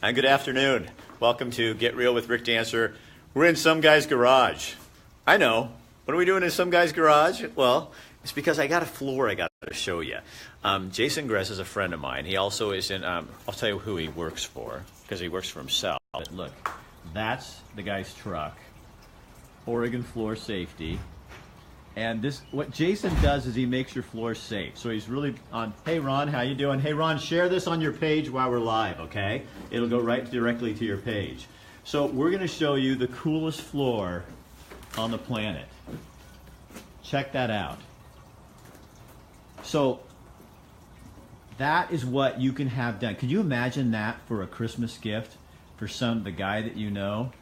And good afternoon. Welcome to Get Real with Rick Dancer. We're in some guy's garage. I know. What are we doing in some guy's garage? Well, it's because I got a floor I got to show you. Jason Gress is a friend of mine. He also is in, I'll tell you who he works for, because he works for himself. But look, that's the guy's truck. Oregon Floor Safety. And this, what Jason does is he makes your floor safe. So he's really on, hey Ron, how you doing? Hey Ron, share this on your page while we're live, okay? It'll go right directly to your page. So we're gonna show you the coolest floor on the planet. Check that out. So that is what you can have done. Can you imagine that for a Christmas gift for the guy that you know?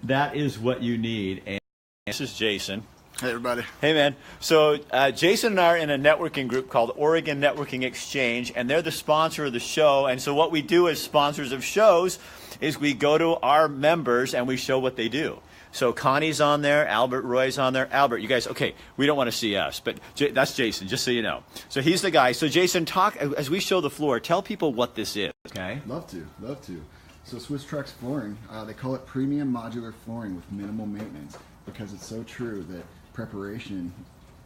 That is what you need. And this is Jason. Hey, everybody. Hey, man. So Jason and I are in a networking group called Oregon Networking Exchange, and they're the sponsor of the show. And so what we do as sponsors of shows is we go to our members and we show what they do. So Connie's on there, Albert Roy's on there. Albert, you guys, okay, we don't want to see us, but that's Jason, just so you know. So he's the guy. So Jason, talk, as we show the floor, tell people what this is, okay? Love to. So Swiss Trex flooring, they call it premium modular flooring with minimal maintenance, because it's so true that preparation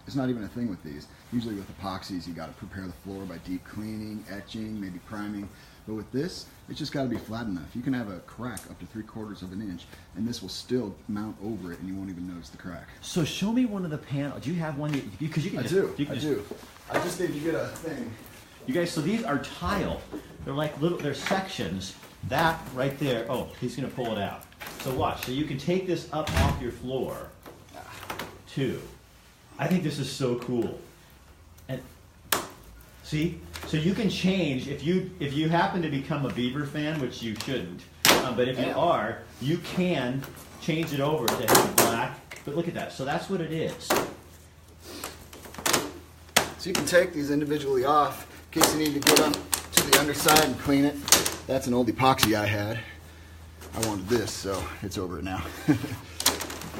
is not even a thing with these. Usually with epoxies, you got to prepare the floor by deep cleaning, etching, maybe priming. But with this, it's just got to be flat enough. You can have a crack up to 3/4 of an inch, and this will still mount over it, and you won't even notice the crack. So show me one of the panels. Do you have one? Because you can. I do. I just need to get a thing. You guys, so these are tile. They're like little. They're sections. That right there. Oh, he's gonna pull it out. So watch. So you can take this up off your floor, too. I think this is so cool. And see, so you can change if you happen to become a Beaver fan, which you shouldn't. But if you are, you can change it over to have black. But look at that. So that's what it is. So you can take these individually off in case you need to get them to the underside and clean it. That's an old epoxy I had. I wanted this, so it's over it now.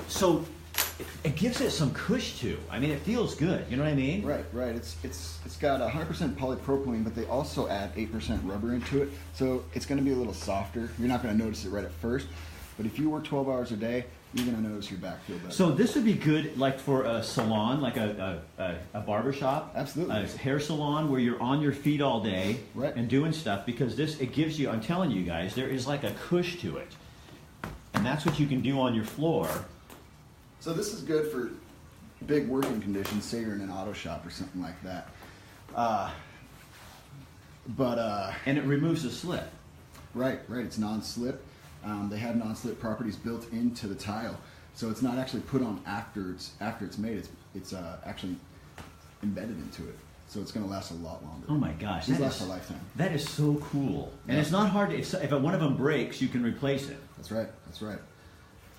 So it gives it some cush too. I mean, it feels good. You know what I mean? Right. It's got 100% polypropylene, but they also add 8% rubber into it, so it's going to be a little softer. You're not going to notice it right at first, but if you work 12 hours a day, you're going to notice your back feel better. So this would be good, like for a salon, like a barber shop. Absolutely. A hair salon where you're on your feet all day, right, and doing stuff, because it gives you. I'm telling you guys, there is like a cush to it, and that's what you can do on your floor. So this is good for big working conditions. Say you're in an auto shop or something like that. And it removes the slip. Right. It's non-slip. They have non-slip properties built into the tile, so it's not actually put on after it's made. It's actually embedded into it, so it's going to last a lot longer. Oh my gosh, these last a lifetime. That is so cool, and it's not hard to. If one of them breaks, you can replace it. That's right.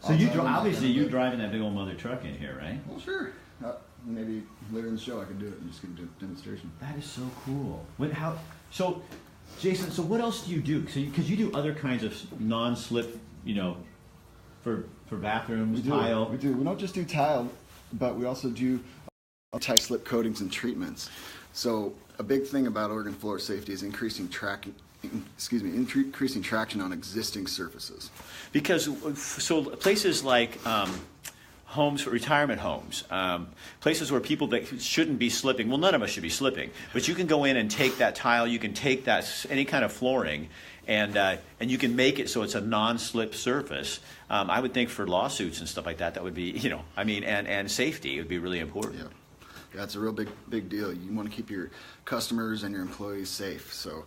So you're driving that big old mother truck in here, right? Well, sure. Maybe later in the show I can do it and just give a demonstration. That is so cool. So, Jason, so what else do you do? Because you do other kinds of non-slip, for bathrooms, tile. We do. We don't just do tile, but we also do anti-slip coatings and treatments. So a big thing about Oregon Floor Safety is increasing traction on existing surfaces. Because so places like homes, retirement homes, places where people that shouldn't be slipping, well, none of us should be slipping, but you can go in and take that tile, you can take that any kind of flooring, and you can make it so it's a non-slip surface. I would think for lawsuits and stuff like that would be, and safety would be really important. Yeah, it's a real big deal. You want to keep your customers and your employees safe, so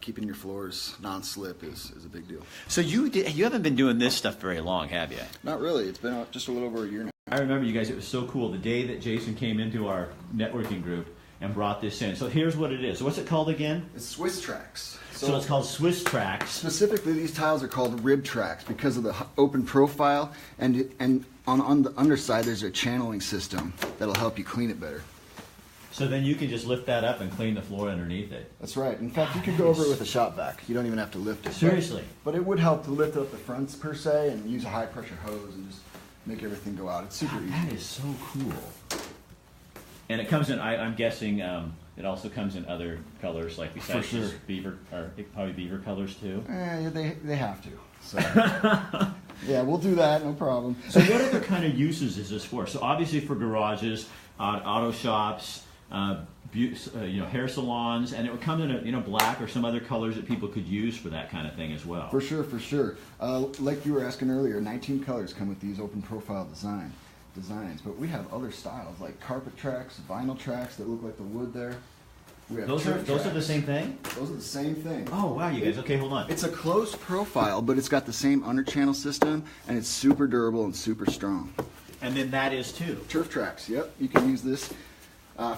keeping your floors non-slip is a big deal. So you haven't been doing this stuff very long, have you? Not really. It's been just a little over a year now. I remember, you guys, it was so cool the day that Jason came into our networking group and brought this in. So here's what it is. So what's it called again? It's Swiss Trex. So it's called Swiss Trex. Specifically, these tiles are called rib tracks because of the open profile, and on the underside there's a channeling system that'll help you clean it better. So then you can just lift that up and clean the floor underneath it. That's right. In fact, you could go over it with a shop vac. You don't even have to lift it. Seriously? But it would help to lift up the fronts per se and use a high pressure hose and just make everything go out. It's super easy. That is so cool. And it comes in, I'm guessing, it also comes in other colors, like besides sure. just beaver, or probably beaver colors too. Yeah, they have to. So yeah, we'll do that, no problem. So what other kind of uses is this for? So obviously for garages, auto shops, hair salons, and it would come in a black or some other colors that people could use for that kind of thing as well. For sure, for sure. Like you were asking earlier, 19 colors come with these open profile designs, but we have other styles like carpet tracks, vinyl tracks that look like the wood there. We have Those are the same thing? Those are the same thing. Oh wow, you guys. Okay, hold on. It's a closed profile, but it's got the same under channel system, and it's super durable and super strong. And then that is too. Turf tracks, yep. You can use this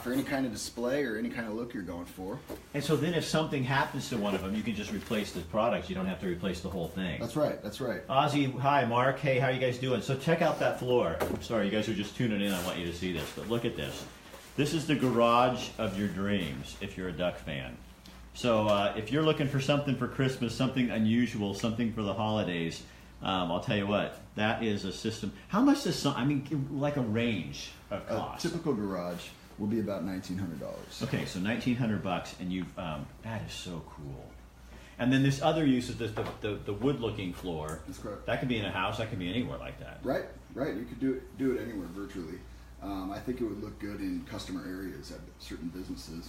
for any kind of display or any kind of look you're going for. And so then if something happens to one of them, you can just replace the products. You don't have to replace the whole thing. That's right, that's right. Ozzy, hi. Mark, hey, how are you guys doing? So check out that floor. I'm sorry, you guys are just tuning in. I want you to see this, but look at this. This is the garage of your dreams if you're a Duck fan. So if you're looking for something for Christmas, something unusual, something for the holidays, I'll tell you what, that is a system. How much does like a range of cost? A typical garage will be about $1,900. Okay, so $1,900, and you've that is so cool. And then this other use is the wood-looking floor. That's correct. That could be in a house. That could be anywhere like that. Right. You could do it anywhere virtually. I think it would look good in customer areas at certain businesses.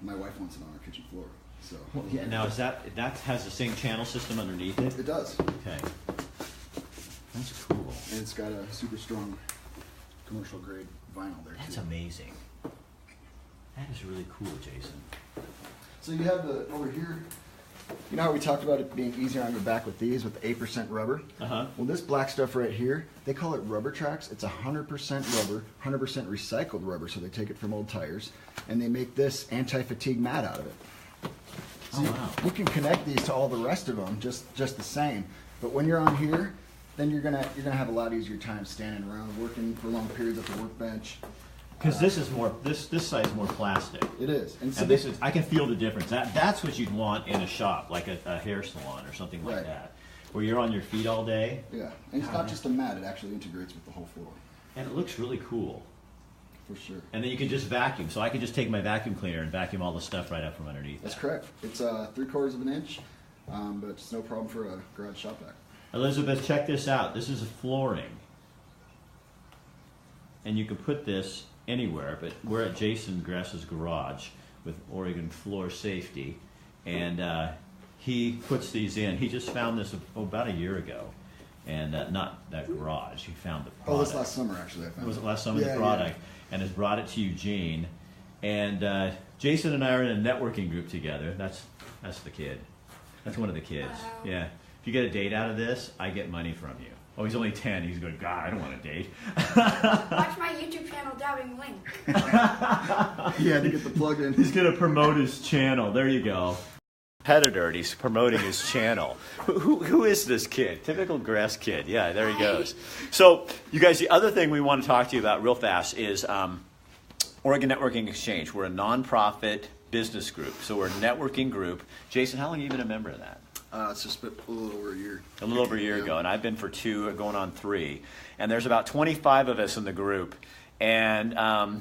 My wife wants it on her kitchen floor. So Well, yeah. Now is that has the same channel system underneath it? it does, Okay. That's cool. and it's got a super strong commercial grade vinyl there That's too. amazing. That is really cool, Jason. So you have the over here. You know how we talked about it being easier on your back with these with 8% rubber? Uh-huh. Well, this black stuff right here, they call it rubber tracks. It's 100% rubber, 100% recycled rubber, so they take it from old tires, and they make this anti-fatigue mat out of it. So Oh, wow. you can connect these to all the rest of them just the same. But when you're on here, then you're gonna have a lot easier time standing around, working for long periods at the workbench. Because this is more this side is more plastic. It is, and so And this is I can feel the difference. That's what you'd want in a shop, like a hair salon or something like Right. that, where you're on your feet all day. yeah, and it's not just a mat; it actually integrates with the whole floor, And it looks really cool. for sure. And then you can just vacuum. So I can just take my vacuum cleaner and vacuum all the stuff right up from underneath. That's that. correct. It's 3/4 of an inch, but it's no problem for a garage shop vac. Elizabeth, check this out. This is a flooring. And you can put this anywhere, but we're at Jason Grass's garage with Oregon Floor Safety, and he puts these in. He just found this about a year ago, and not that garage. He found the product. Oh, this last summer actually. I found Was it last summer, Yeah, the product, and has brought it to Eugene. And Jason and I are in a networking group together. That's the kid. That's one of the kids. Wow. Yeah. If you get a date out of this, I get money from you. Oh, he's only 10. He's going, God, I don't want a date. Watch my YouTube channel, Dabbing Link. Yeah. He had to get the plug in. He's going to promote his channel. There you go. Competitor, and he's promoting his channel. Who is this kid? Typical Grass kid. Yeah, there he goes. So, you guys, the other thing we want to talk to you about real fast is Oregon Networking Exchange. We're a nonprofit business group. So we're a networking group. Jason, how long have you been a member of that? It's just a little over a year. A little over a year ago, and I've been for 2, going on 3. And there's about 25 of us in the group, and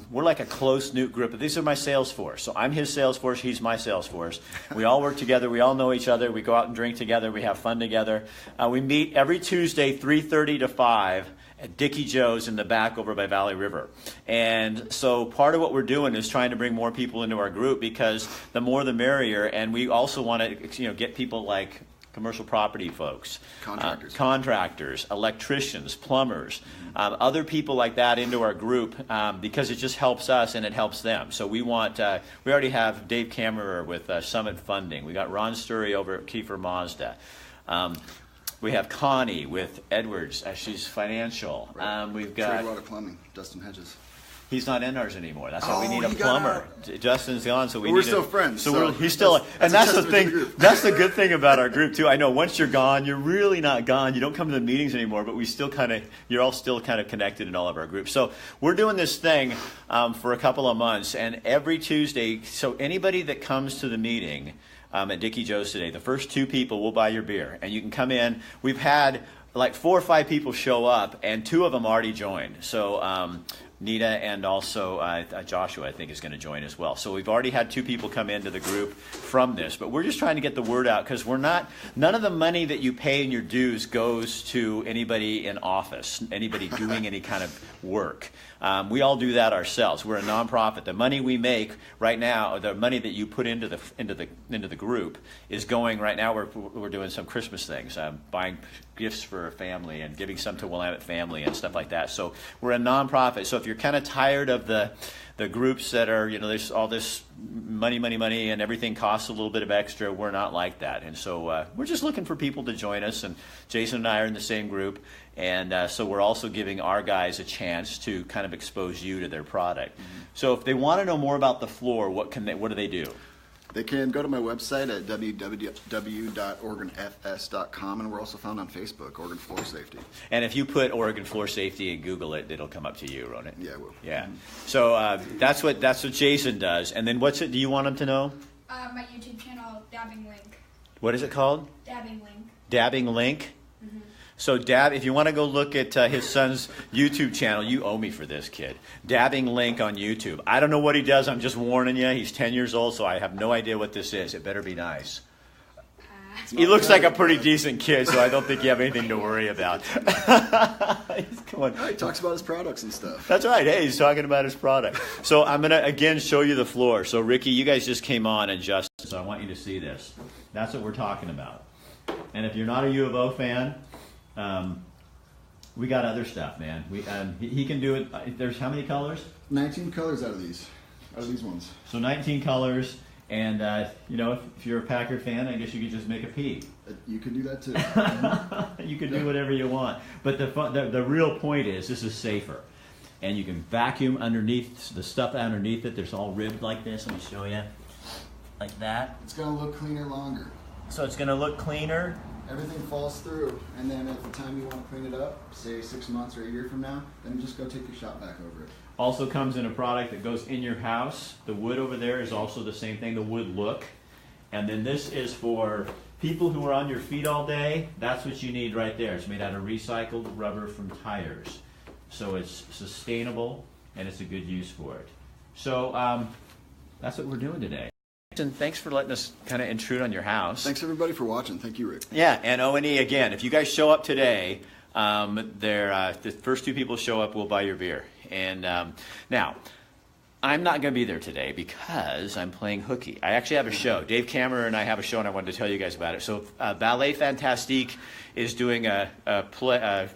we're like a close-knit group. These are my sales force. So I'm his sales force, he's my sales force. We all work together, we all know each other, we go out and drink together, we have fun together. We meet every Tuesday, 3:30 to 5, at Dickie Joe's in the back over by Valley River. And so part of what we're doing is trying to bring more people into our group, because the more the merrier, and we also want to get people like commercial property folks, contractors, electricians, plumbers, other people like that into our group, because it just helps us and it helps them. So we want, we already have Dave Kammerer with Summit Funding. We got Ron Sturry over at Kiefer Mazda. We have Connie with Edwards. She's financial. Right. We've got Tradewater Plumbing, Dustin Hedges. He's not in ours anymore. That's why we need a he got plumber. Justin's gone, so We're still friends, so he's still. And that's that's a the testament to thing. the group. That's the good thing about our group too. I know once you're gone, you're really not gone. You don't come to the meetings anymore, but we still you're all still kind of connected in all of our groups. So we're doing this thing for a couple of months, and every Tuesday. So anybody that comes to the meeting at Dickie Joe's today, the first 2 people will buy your beer, and you can come in. We've had like 4 or 5 people show up, and 2 of them already joined. So Nita and also Joshua, I think, is going to join as well. So we've already had 2 people come into the group from this, but we're just trying to get the word out because none of the money that you pay in your dues goes to anybody in office, anybody doing any kind of work. We all do that ourselves. We're a nonprofit. The money we make right now, the money that you put into the group, is going right now. We're doing some Christmas things, buying gifts for a family and giving some to Willamette family and stuff like that. So we're a nonprofit. So if you're kind of tired of the groups that are, there's all this money, and everything costs a little bit of extra, we're not like that. And so we're just looking for people to join us. And Jason and I are in the same group. And so we're also giving our guys a chance to kind of expose you to their product. Mm-hmm. So if they want to know more about the floor, what do they do? They can go to my website at www.oregonfs.com, and we're also found on Facebook, Oregon Floor Safety. And if you put Oregon Floor Safety and Google it, it'll come up to you, won't it? Yeah, it will. Yeah. So that's what Jason does. And then do you want him to know? My YouTube channel, Dabbing Link. What is it called? Dabbing Link. Dabbing Link? Mm-hmm. So if you want to go look at his son's YouTube channel, you owe me for this, kid. Dabbing Link on YouTube. I don't know what he does. I'm just warning you. He's 10 years old, so I have no idea what this is. It better be nice. He looks like a pretty decent kid, so I don't think you have anything to worry about. He talks about his products and stuff. That's right. Hey, he's talking about his product. So I'm going to, again, show you the floor. So, Ricky, you guys just came on, and Justin, so I want you to see this. That's what we're talking about. And if you're not a U of O fan, we got other stuff, man. He can do it. There's how many colors? 19 colors out of these ones. So 19 colors, and if you're a Packer fan, I guess you could just make a P. You could do that too. You could do whatever you want. But the real point is this is safer, and you can vacuum underneath the stuff underneath it. There's all ribbed like this. Let me show you, like that. It's gonna look cleaner longer. So it's gonna look cleaner. Everything falls through, and then at the time you want to clean it up, say 6 months or a year from now, then just go take your shot back over it. Also comes in a product that goes in your house. The wood over there is also the same thing, the wood look. And then this is for people who are on your feet all day. That's what you need right there. It's made out of recycled rubber from tires. So it's sustainable, and it's a good use for it. So that's what we're doing today. And thanks for letting us kind of intrude on your house. Thanks everybody for watching. Thank you, Rick. Yeah, and O&E again. If you guys show up today, the first 2 people show up, we'll buy your beer. And now, I'm not going to be there today because I'm playing hooky. I actually have a show. Dave Kammerer and I have a show, and I wanted to tell you guys about it. So Ballet Fantastique is doing a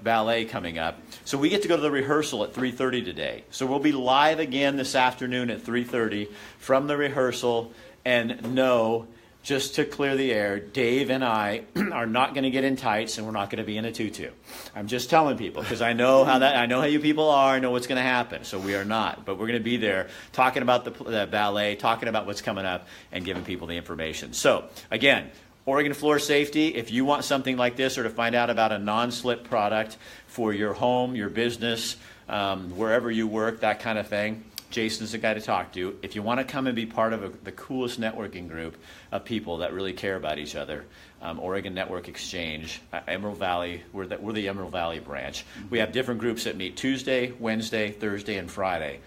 ballet coming up. So we get to go to the rehearsal at 3:30 today. So we'll be live again this afternoon at 3:30 from the rehearsal. And no, just to clear the air, Dave and I are not going to get in tights, and we're not going to be in a tutu. I'm just telling people because I know how you people are. I know what's going to happen. So we are not, but we're going to be there talking about the ballet, talking about what's coming up, and giving people the information. So again, Oregon Floor Safety. If you want something like this, or to find out about a non-slip product for your home, your business, wherever you work, that kind of thing, Jason's the guy to talk to. If you want to come and be part of the coolest networking group of people that really care about each other, Oregon Network Exchange, Emerald Valley, we're the Emerald Valley branch. We have different groups that meet Tuesday, Wednesday, Thursday, and Friday.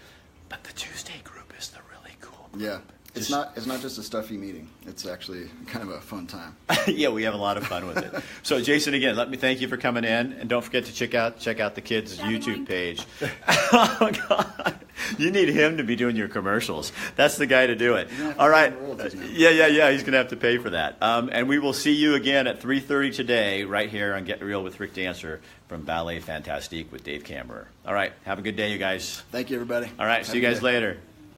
But the Tuesday group is the really cool group. Yeah. It's not just a stuffy meeting. It's actually kind of a fun time. Yeah, we have a lot of fun with it. So, Jason, again, let me thank you for coming in, and don't forget to check out the kids' YouTube page. Oh God, you need him to be doing your commercials. That's the guy to do it. All right. Yeah. He's gonna have to pay for that. And we will see you again at 3:30 today, right here on Get Real with Rick Dancer from Ballet Fantastique with Dave Kammerer. All right. Have a good day, you guys. Thank you, everybody. All right. See you guys later.